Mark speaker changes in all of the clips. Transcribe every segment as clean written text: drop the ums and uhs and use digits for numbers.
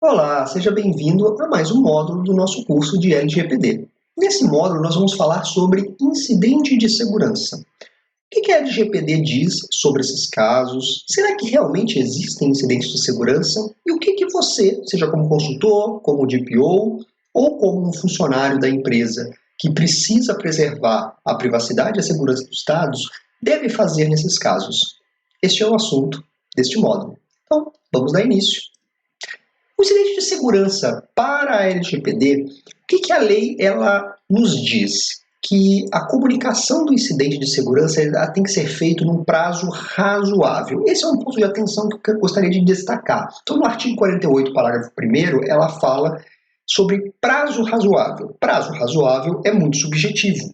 Speaker 1: Olá, seja bem-vindo a mais um módulo do nosso curso de LGPD. Nesse módulo, nós vamos falar sobre incidente de segurança. O que a LGPD diz sobre esses casos? Será que realmente existem incidentes de segurança? E o que você, seja como consultor, como DPO ou como um funcionário da empresa que precisa preservar a privacidade e a segurança dos dados, deve fazer nesses casos? Este é o assunto deste módulo. Então, vamos dar início. O incidente de segurança para a LGPD, o que a lei ela nos diz? Que a comunicação do incidente de segurança tem que ser feito num prazo razoável. Esse é um ponto de atenção que eu gostaria de destacar. Então, no artigo 48, parágrafo 1º, ela fala sobre prazo razoável. Prazo razoável é muito subjetivo.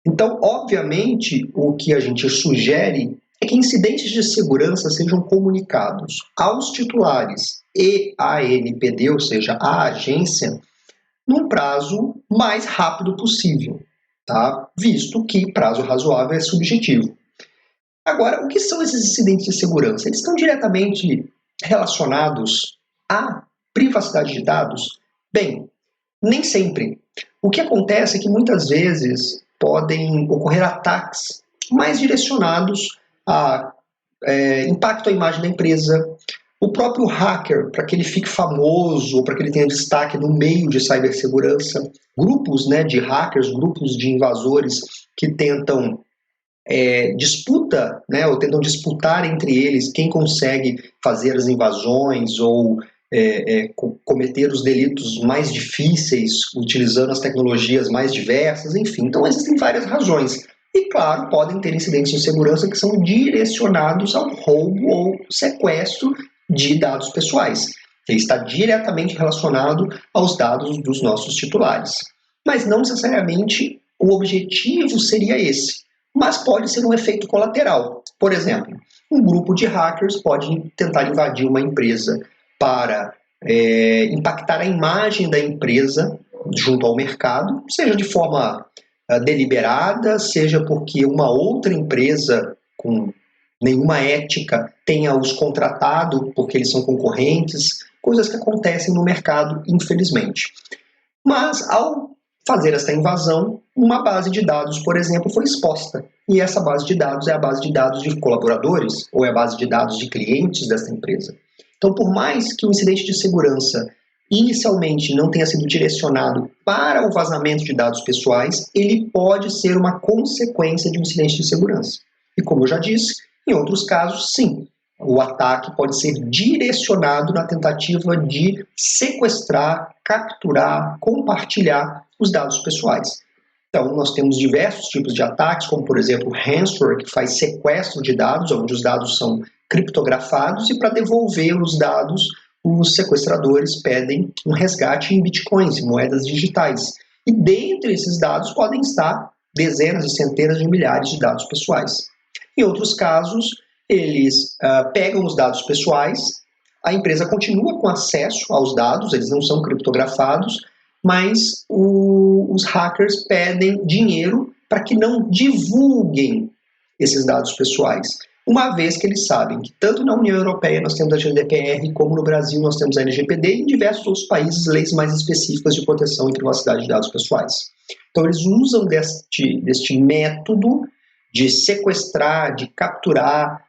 Speaker 1: Então, obviamente, o que a gente sugere é que incidentes de segurança sejam comunicados aos titulares e à ANPD, ou seja, à agência, num prazo mais rápido possível, tá? Visto que prazo razoável é subjetivo. Agora, o que são esses incidentes de segurança? Eles estão diretamente relacionados à privacidade de dados? Bem, nem sempre. O que acontece é que muitas vezes podem ocorrer ataques mais direcionados a impacto à imagem da empresa. O próprio hacker, para que ele fique famoso, ou para que ele tenha destaque no meio de cibersegurança, grupos de hackers, grupos de invasores que tentam disputa, ou tentam disputar entre eles quem consegue fazer as invasões ou cometer os delitos mais difíceis, utilizando as tecnologias mais diversas, enfim. Então, existem várias razões. E, claro, podem ter incidentes de segurança que são direcionados ao roubo ou sequestro de dados pessoais. Ele está diretamente relacionado aos dados dos nossos titulares. Mas não necessariamente o objetivo seria esse, mas pode ser um efeito colateral. Por exemplo, um grupo de hackers pode tentar invadir uma empresa para impactar a imagem da empresa junto ao mercado, seja de forma deliberada, seja porque uma outra empresa com nenhuma ética tenha os contratado porque eles são concorrentes, coisas que acontecem no mercado, infelizmente. Mas, ao fazer essa invasão, uma base de dados, por exemplo, foi exposta. E essa base de dados é a base de dados de colaboradores ou é a base de dados de clientes dessa empresa. Então, por mais que o incidente de segurança inicialmente não tenha sido direcionado para o vazamento de dados pessoais, ele pode ser uma consequência de um incidente de segurança. E como eu já disse, em outros casos, sim, o ataque pode ser direcionado na tentativa de sequestrar, capturar, compartilhar os dados pessoais. Então, nós temos diversos tipos de ataques, como, por exemplo, ransomware, que faz sequestro de dados, onde os dados são criptografados, e para devolver os dados, os sequestradores pedem um resgate em bitcoins, em moedas digitais. E dentre esses dados podem estar dezenas e centenas de milhares de dados pessoais. Em outros casos, eles pegam os dados pessoais, a empresa continua com acesso aos dados, eles não são criptografados, mas os hackers pedem dinheiro para que não divulguem esses dados pessoais, uma vez que eles sabem que tanto na União Europeia nós temos a GDPR, como no Brasil nós temos a LGPD e em diversos outros países leis mais específicas de proteção e privacidade de dados pessoais. Então eles usam deste método de sequestrar, de capturar,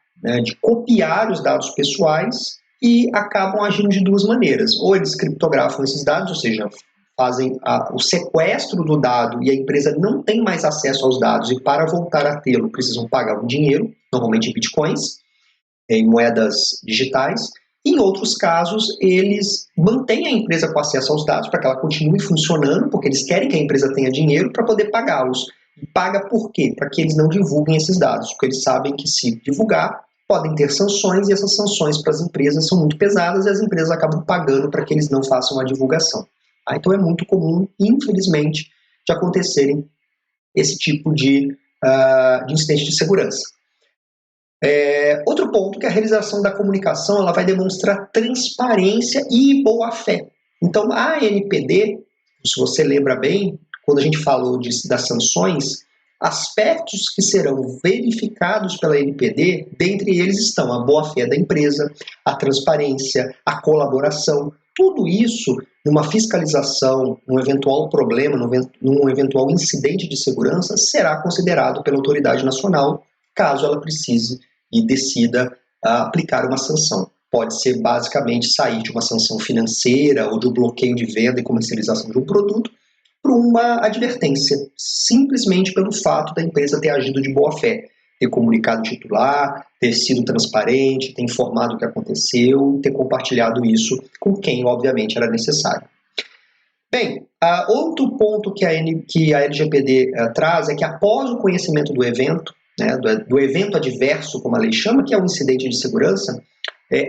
Speaker 1: de copiar os dados pessoais e acabam agindo de duas maneiras. Ou eles criptografam esses dados, ou seja, fazem o sequestro do dado e a empresa não tem mais acesso aos dados e para voltar a tê-lo precisam pagar um dinheiro, normalmente em bitcoins, em moedas digitais. Em outros casos, eles mantêm a empresa com acesso aos dados para que ela continue funcionando, porque eles querem que a empresa tenha dinheiro para poder pagá-los. E paga por quê? Para que eles não divulguem esses dados, porque eles sabem que se divulgar, podem ter sanções e essas sanções para as empresas são muito pesadas e as empresas acabam pagando para que eles não façam a divulgação. Então é muito comum, infelizmente, de acontecerem esse tipo de incidente de segurança. Outro ponto que a realização da comunicação ela vai demonstrar transparência e boa-fé. Então, a ANPD, se você lembra bem, quando a gente falou das sanções, aspectos que serão verificados pela ANPD, dentre eles estão a boa-fé da empresa, a transparência, a colaboração. tudo isso, numa fiscalização, num eventual problema, num eventual incidente de segurança, será considerado pela autoridade nacional, caso ela precise e decida aplicar uma sanção. Pode ser basicamente sair de uma sanção financeira ou de um bloqueio de venda e comercialização de um produto para uma advertência, simplesmente pelo fato da empresa ter agido de boa fé, ter comunicado o titular, ter sido transparente, ter informado o que aconteceu e ter compartilhado isso com quem, obviamente, era necessário. Bem, outro ponto que a LGPD traz é que após o conhecimento do evento, né, do evento adverso, como a lei chama, que é um incidente de segurança,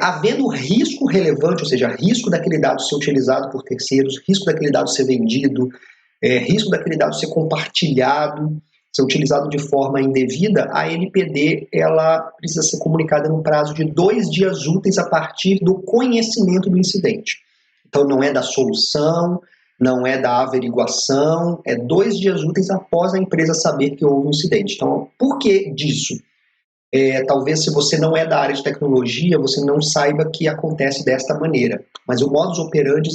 Speaker 1: havendo risco relevante, ou seja, risco daquele dado ser utilizado por terceiros, risco daquele dado ser vendido, risco daquele dado ser compartilhado, ser utilizado de forma indevida, a NPD ela precisa ser comunicada num prazo de 2 dias úteis a partir do conhecimento do incidente. Então não é da solução, não é da averiguação, é 2 dias úteis após a empresa saber que houve um incidente. Então, por que disso? Talvez se você não é da área de tecnologia, você não saiba que acontece desta maneira. Mas o modus operandi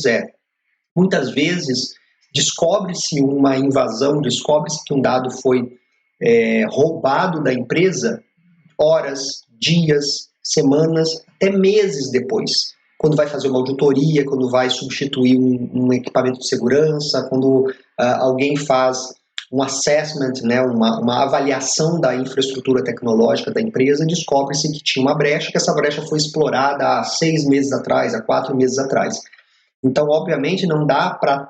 Speaker 1: muitas vezes, descobre-se uma invasão, descobre-se que um dado foi roubado da empresa horas, dias, semanas, até meses depois. Quando vai fazer uma auditoria, quando vai substituir um equipamento de segurança, quando alguém faz um assessment, né, uma avaliação da infraestrutura tecnológica da empresa, descobre-se que tinha uma brecha, que essa brecha foi explorada há 6 meses atrás, há 4 meses atrás. Então, obviamente, não dá para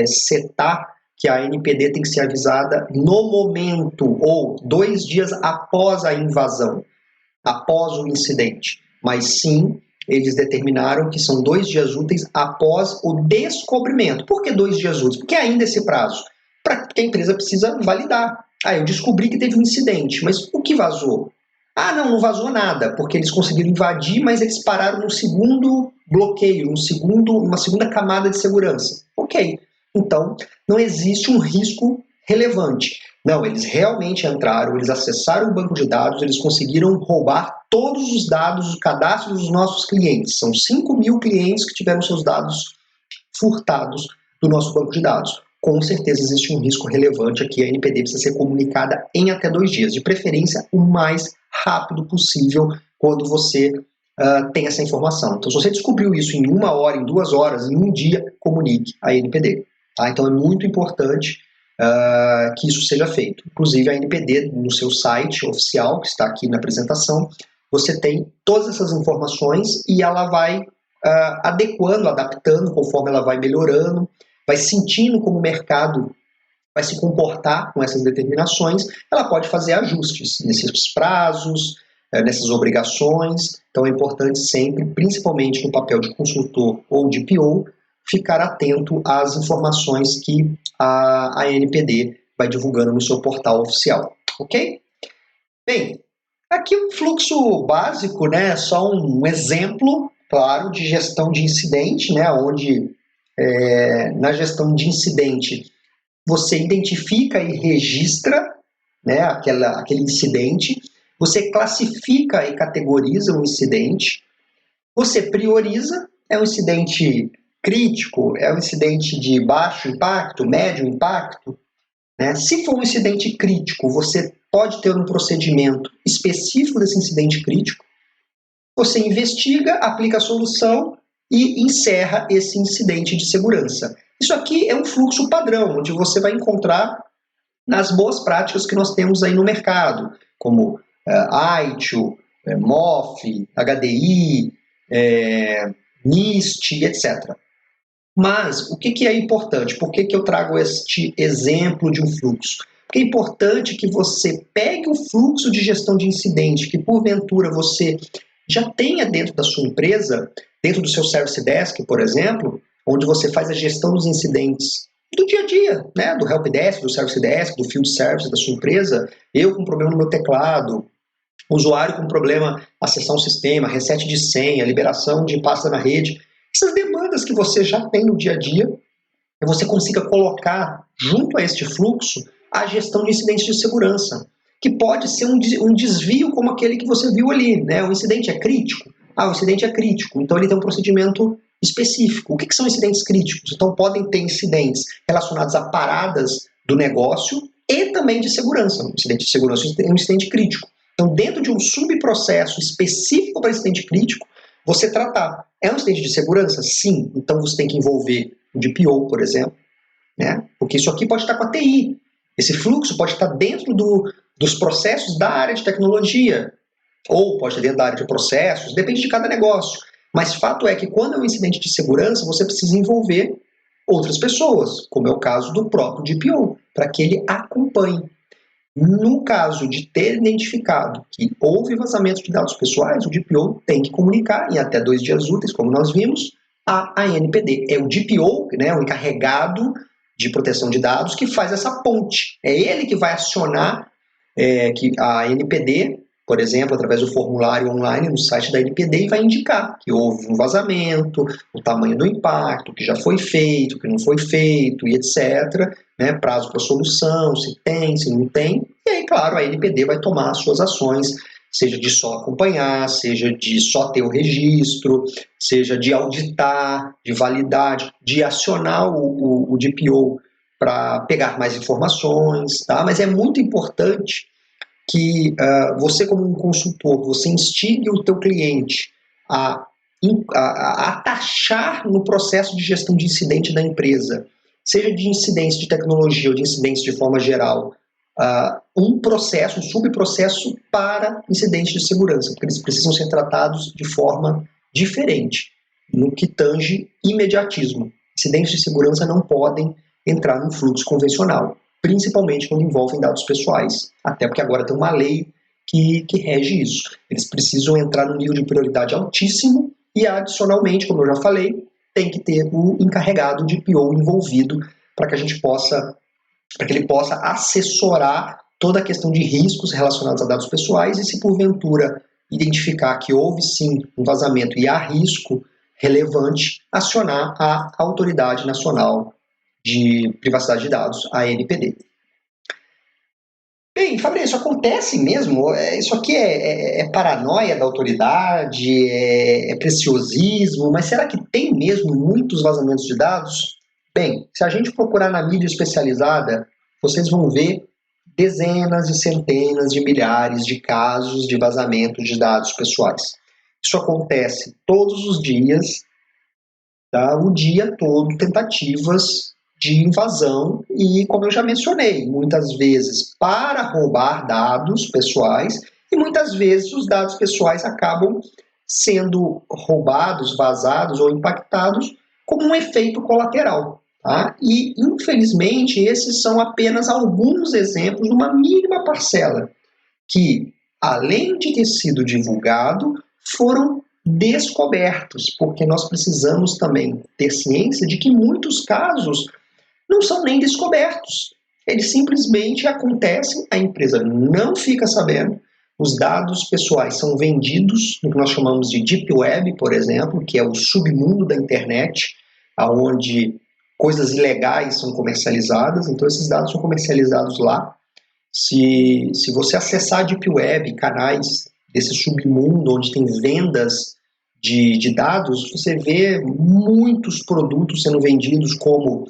Speaker 1: setar que a NPD tem que ser avisada no momento ou 2 dias após a invasão, após o incidente. Mas sim, eles determinaram que são 2 dias úteis após o descobrimento. Por que 2 dias úteis? Porque ainda esse prazo, porque a empresa precisa validar. Eu descobri que teve um incidente, mas o que vazou? Não vazou nada, porque eles conseguiram invadir, mas eles pararam num segundo bloqueio, uma segunda camada de segurança. Ok, então não existe um risco relevante. Não, eles realmente entraram, eles acessaram o banco de dados, eles conseguiram roubar todos os dados, o cadastro dos nossos clientes. São 5.000 clientes que tiveram seus dados furtados do nosso banco de dados. Com certeza existe um risco relevante aqui, a NPD precisa ser comunicada em até 2 dias, de preferência o mais rápido possível quando você tem essa informação. Então, se você descobriu isso em 1 hora, em 2 horas, em 1 dia, comunique a NPD. Tá? Então, é muito importante que isso seja feito. Inclusive, a NPD, no seu site oficial, que está aqui na apresentação, você tem todas essas informações e ela vai adequando, adaptando conforme ela vai melhorando, vai sentindo como o mercado vai se comportar com essas determinações, ela pode fazer ajustes nesses prazos, nessas obrigações. Então é importante sempre, principalmente no papel de consultor ou de PO, ficar atento às informações que a NPD vai divulgando no seu portal oficial, ok? Bem, aqui um fluxo básico, né? Só um exemplo, claro, de gestão de incidente, né? Onde na gestão de incidente você identifica e registra, né, aquele incidente, você classifica e categoriza o incidente, você prioriza, é um incidente crítico, é um incidente de baixo impacto, médio impacto, né? Se for um incidente crítico, você pode ter um procedimento específico desse incidente crítico, você investiga, aplica a solução e encerra esse incidente de segurança. Isso aqui é um fluxo padrão, onde você vai encontrar nas boas práticas que nós temos aí no mercado, como ITIL, MOF, HDI, NIST, etc. Mas o que é importante? Por que eu trago este exemplo de um fluxo? Porque é importante que você pegue o fluxo de gestão de incidente que, porventura, você já tenha dentro da sua empresa, dentro do seu Service Desk, por exemplo, onde você faz a gestão dos incidentes do dia a dia, né? Do Help Desk, do Service Desk, do Field Service da sua empresa, eu com problema no meu teclado, usuário com problema acessar um sistema, reset de senha, liberação de pasta na rede. Essas demandas que você já tem no dia a dia, você consiga colocar junto a este fluxo a gestão de incidentes de segurança, que pode ser um desvio como aquele que você viu ali, né? O incidente é crítico? O incidente é crítico, então ele tem um procedimento específico. O que são incidentes críticos? Então, podem ter incidentes relacionados a paradas do negócio e também de segurança. Um incidente de segurança é um incidente crítico. Então, dentro de um subprocesso específico para incidente crítico, você tratar. É um incidente de segurança? Sim. Então, você tem que envolver o DPO, por exemplo, né? Porque isso aqui pode estar com a TI. Esse fluxo pode estar dentro dos processos da área de tecnologia, ou pode estar dentro da área de processos, depende de cada negócio. Mas fato é que quando é um incidente de segurança, você precisa envolver outras pessoas, como é o caso do próprio DPO, para que ele acompanhe. No caso de ter identificado que houve vazamento de dados pessoais, o DPO tem que comunicar em até 2 dias úteis, como nós vimos, a ANPD. É o DPO, né, o encarregado de proteção de dados, que faz essa ponte. É ele que vai acionar que a ANPD, por exemplo, através do formulário online no site da ANPD, e vai indicar que houve um vazamento, o tamanho do impacto, o que já foi feito, o que não foi feito, e etc., né, prazo para solução, se tem, se não tem. E aí, claro, a ANPD vai tomar as suas ações, seja de só acompanhar, seja de só ter o registro, seja de auditar, de validar, de acionar o DPO para pegar mais informações, tá? Mas é muito importante que você, como um consultor, você instigue o teu cliente a taxar no processo de gestão de incidente da empresa, seja de incidentes de tecnologia ou de incidentes de forma geral, um processo, um subprocesso para incidentes de segurança, porque eles precisam ser tratados de forma diferente, no que tange imediatismo. Incidentes de segurança não podem entrar no fluxo convencional, principalmente quando envolvem dados pessoais, até porque agora tem uma lei que rege isso. Eles precisam entrar no nível de prioridade altíssimo e, adicionalmente, como eu já falei, tem que ter o encarregado de PO envolvido para que ele possa assessorar toda a questão de riscos relacionados a dados pessoais e, se porventura identificar que houve sim um vazamento e há risco relevante, acionar a Autoridade Nacional de Privacidade de Dados, a ANPD. Bem, Fabrício, acontece mesmo? Isso aqui é paranoia da autoridade, é preciosismo, mas será que tem mesmo muitos vazamentos de dados? Bem, se a gente procurar na mídia especializada, vocês vão ver dezenas e centenas de milhares de casos de vazamento de dados pessoais. Isso acontece todos os dias, tá? O dia todo, tentativas de invasão e, como eu já mencionei, muitas vezes para roubar dados pessoais e muitas vezes os dados pessoais acabam sendo roubados, vazados ou impactados como um efeito colateral. Tá? E, infelizmente, esses são apenas alguns exemplos de uma mínima parcela que, além de ter sido divulgado, foram descobertos, porque nós precisamos também ter ciência de que muitos casos não são nem descobertos. Eles simplesmente acontecem, a empresa não fica sabendo, os dados pessoais são vendidos no que nós chamamos de Deep Web, por exemplo, que é o submundo da internet, onde coisas ilegais são comercializadas, então esses dados são comercializados lá. Se você acessar a Deep Web, canais desse submundo onde tem vendas de dados, você vê muitos produtos sendo vendidos como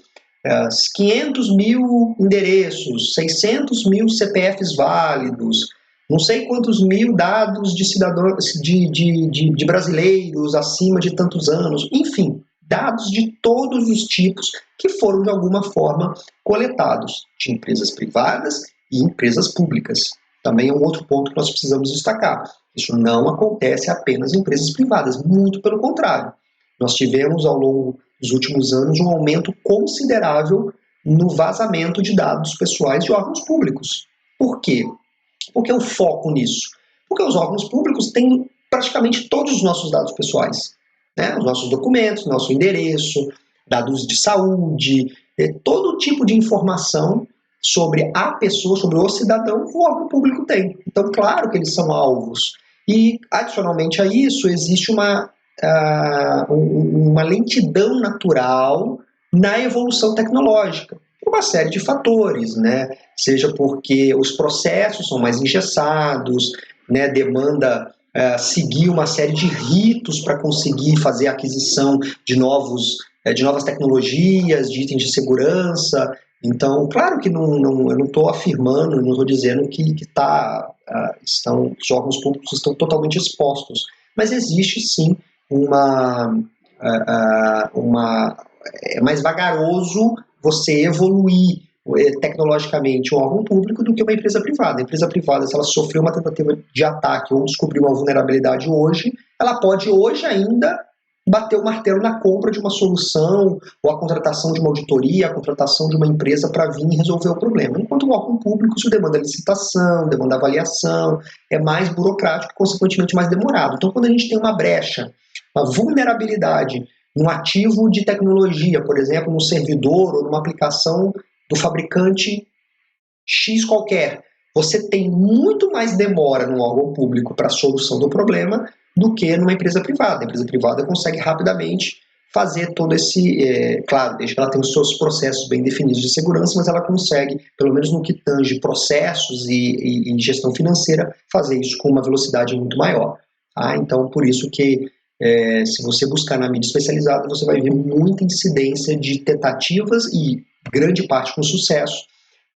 Speaker 1: 500 mil endereços, 600 mil CPFs válidos, não sei quantos mil dados de cidadãos, de brasileiros acima de tantos anos, enfim, dados de todos os tipos que foram de alguma forma coletados de empresas privadas e empresas públicas. Também é um outro ponto que nós precisamos destacar. Isso não acontece apenas em empresas privadas, muito pelo contrário. Nós tivemos ao longo dos últimos anos um aumento considerável no vazamento de dados pessoais de órgãos públicos. Por quê? Por que o foco nisso? Porque os órgãos públicos têm praticamente todos os nossos dados pessoais, né? Os nossos documentos, nosso endereço, dados de saúde, todo tipo de informação sobre a pessoa, sobre o cidadão, o órgão público tem. Então, claro que eles são alvos. E, adicionalmente a isso, existe uma lentidão natural na evolução tecnológica, por uma série de fatores, né? Seja porque os processos são mais engessados, né? Demanda seguir uma série de ritos para conseguir fazer a aquisição de novas tecnologias, de itens de segurança. Então, claro que eu não estou afirmando, não estou dizendo que os órgãos públicos estão totalmente expostos, mas existe sim é mais vagaroso você evoluir tecnologicamente um órgão público do que uma empresa privada. A empresa privada, se ela sofreu uma tentativa de ataque ou descobriu uma vulnerabilidade hoje, ela pode hoje ainda bater o martelo na compra de uma solução, ou a contratação de uma auditoria, a contratação de uma empresa para vir e resolver o problema. Enquanto o órgão público, isso demanda licitação, demanda avaliação, é mais burocrático e, consequentemente, mais demorado. Então, quando a gente tem uma brecha, uma vulnerabilidade num ativo de tecnologia, por exemplo, num servidor ou numa aplicação do fabricante X qualquer, você tem muito mais demora no órgão público para a solução do problema do que numa empresa privada. A empresa privada consegue rapidamente fazer todo claro, desde que ela tenha os seus processos bem definidos de segurança, mas ela consegue, pelo menos no que tange processos e gestão financeira, fazer isso com uma velocidade muito maior. Tá? Então, por isso que se você buscar na mídia especializada, você vai ver muita incidência de tentativas e grande parte com sucesso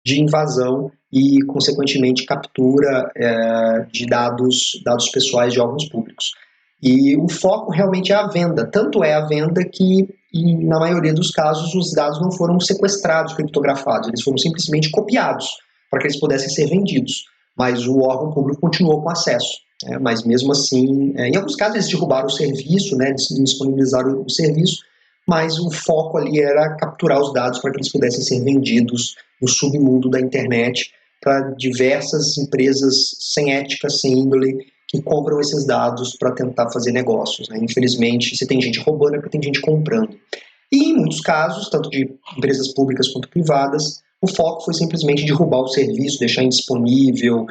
Speaker 1: de invasão e, consequentemente, captura de dados pessoais de órgãos públicos. E o foco realmente é a venda. Tanto é a venda que, na maioria dos casos, os dados não foram sequestrados, criptografados. Eles foram simplesmente copiados para que eles pudessem ser vendidos. Mas o órgão público continuou com acesso. Mas, mesmo assim, em alguns casos, eles derrubaram o serviço, disponibilizaram o serviço, mas o foco ali era capturar os dados para que eles pudessem ser vendidos no submundo da internet para diversas empresas sem ética, sem índole, que compram esses dados para tentar fazer negócios. Infelizmente, se tem gente roubando é porque tem gente comprando. E em muitos casos, tanto de empresas públicas quanto privadas, o foco foi simplesmente derrubar o serviço, deixar indisponível,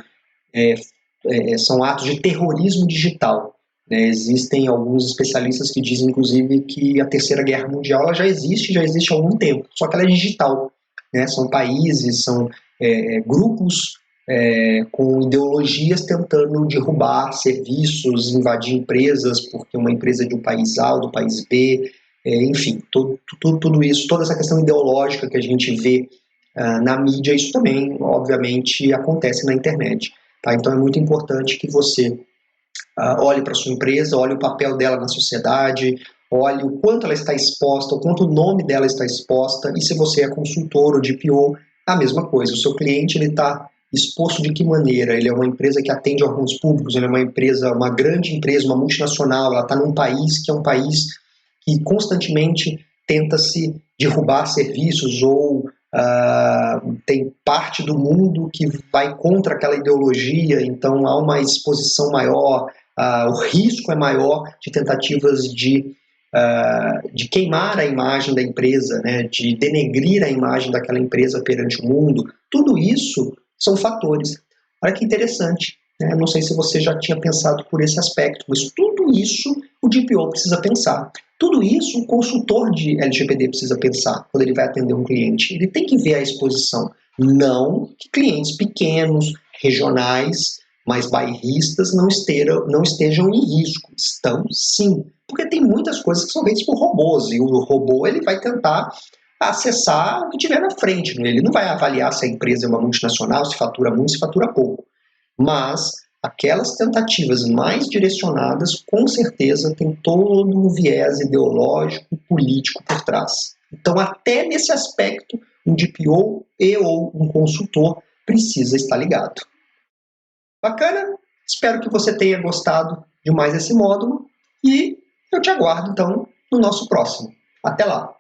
Speaker 1: são atos de terrorismo digital. Existem alguns especialistas que dizem, inclusive, que a Terceira Guerra Mundial ela já existe há algum tempo, só que ela é digital. São países, são grupos com ideologias tentando derrubar serviços, invadir empresas, porque uma empresa é de um país A ou do país B, enfim, tudo isso, toda essa questão ideológica que a gente vê na mídia, isso também, obviamente, acontece na internet. Tá? Então é muito importante que você olhe para a sua empresa, olhe o papel dela na sociedade, olhe o quanto ela está exposta, o quanto o nome dela está exposta, e se você é consultor ou DPO, a mesma coisa. O seu cliente está exposto de que maneira? Ele é uma empresa que atende órgãos públicos, ele é uma grande empresa, uma multinacional, ela está num país que é um país que constantemente tenta se derrubar serviços ou tem parte do mundo que vai contra aquela ideologia, então há uma exposição maior, o risco é maior de tentativas de queimar a imagem da empresa, de denegrir a imagem daquela empresa perante o mundo. Tudo isso são fatores. Olha que interessante. Não sei se você já tinha pensado por esse aspecto, mas tudo isso o DPO precisa pensar. Tudo isso o consultor de LGPD precisa pensar quando ele vai atender um cliente. Ele tem que ver a exposição. Não que clientes pequenos, regionais, mais bairristas não estejam em risco. Estão sim, porque tem muitas coisas que são feitas por robôs, e o robô ele vai tentar acessar o que tiver na frente. Ele não vai avaliar se a empresa é uma multinacional, se fatura muito, se fatura pouco. Mas aquelas tentativas mais direcionadas, com certeza, tem todo um viés ideológico e político por trás. Então, até nesse aspecto, um DPO ou um consultor precisa estar ligado. Bacana? Espero que você tenha gostado de mais esse módulo e eu te aguardo, então, no nosso próximo. Até lá!